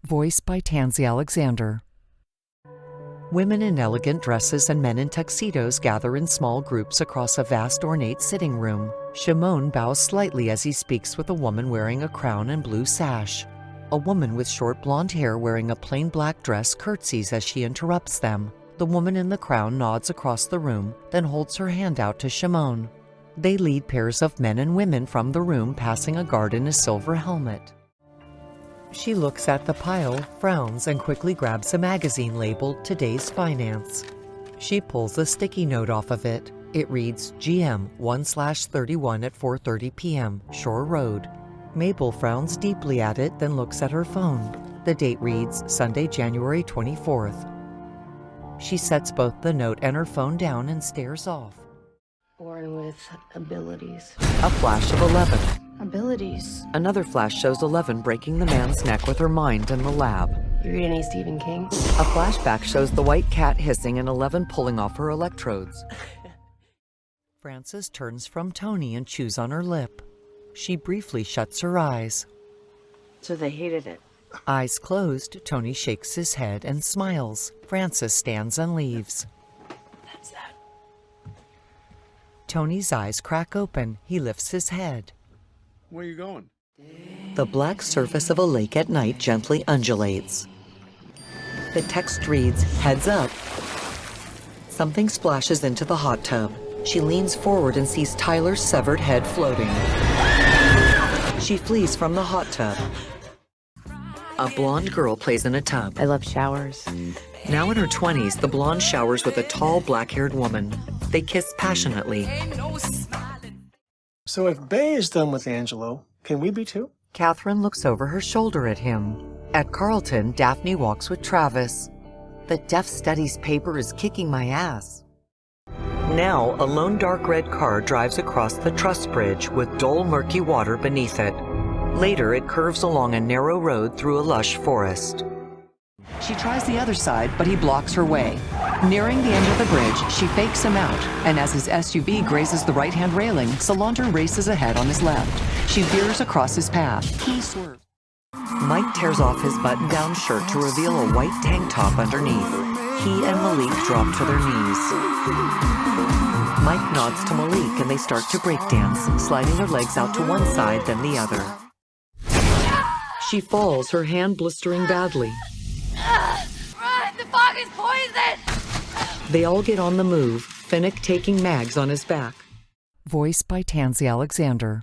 Voiced by Tansy Alexander. Women in elegant dresses and men in tuxedos gather in small groups across a vast ornate sitting room. Shimon bows slightly as he speaks with a woman wearing a crown and blue sash. A woman with short blonde hair wearing a plain black dress curtsies as she interrupts them. The woman in the crown nods across the room, then holds her hand out to Shimon. They lead pairs of men and women from the room, passing a guard in a silver helmet. She looks at the pile, frowns, and quickly grabs a magazine labeled Today's Finance. She pulls a sticky note off of it. It reads GM 1/31 at 4:30 p.m., Shore Road. Mabel frowns deeply at it, then looks at her phone. The date reads Sunday, January 24th. She sets both the note and her phone down and stares off. Born with abilities. A flash of 11. Abilities? Another flash shows 11 breaking the man's neck with her mind in the lab. You read any Stephen King? A flashback shows the white cat hissing and 11 pulling off her electrodes. Frances turns from Tony and chews on her lip. She briefly shuts her eyes. So they hated it. Eyes closed, Tony shakes his head and smiles. Frances stands and leaves. That's that. Tony's eyes crack open. He lifts his head. Where are you going? The black surface of a lake at night gently undulates. The text reads, "Heads up." Something splashes into the hot tub. She leans forward and sees Tyler's severed head floating. She flees from the hot tub. A blonde girl plays in a tub. I love showers. Now in her 20s, the blonde showers with a tall, black-haired woman. They kiss passionately. So if Bay is done with Angelo, can we be too? Catherine looks over her shoulder at him. At Carlton, Daphne walks with Travis. The Deaf Studies paper is kicking my ass. Now, a lone dark red car drives across the truss bridge with dull, murky water beneath it. Later, it curves along a narrow road through a lush forest. She tries the other side, but he blocks her way. Nearing the end of the bridge, she fakes him out, and as his SUV grazes the right-hand railing, Solander races ahead on his left. She veers across his path. He swerves. Mike tears off his button-down shirt to reveal a white tank top underneath. He and Malik drop to their knees. Mike nods to Malik, and they start to breakdance, sliding their legs out to one side, then the other. She falls, her hand blistering badly. Run! The fog is poison! They all get on the move, Finnick taking Mags on his back. Voiced by Tansy Alexander.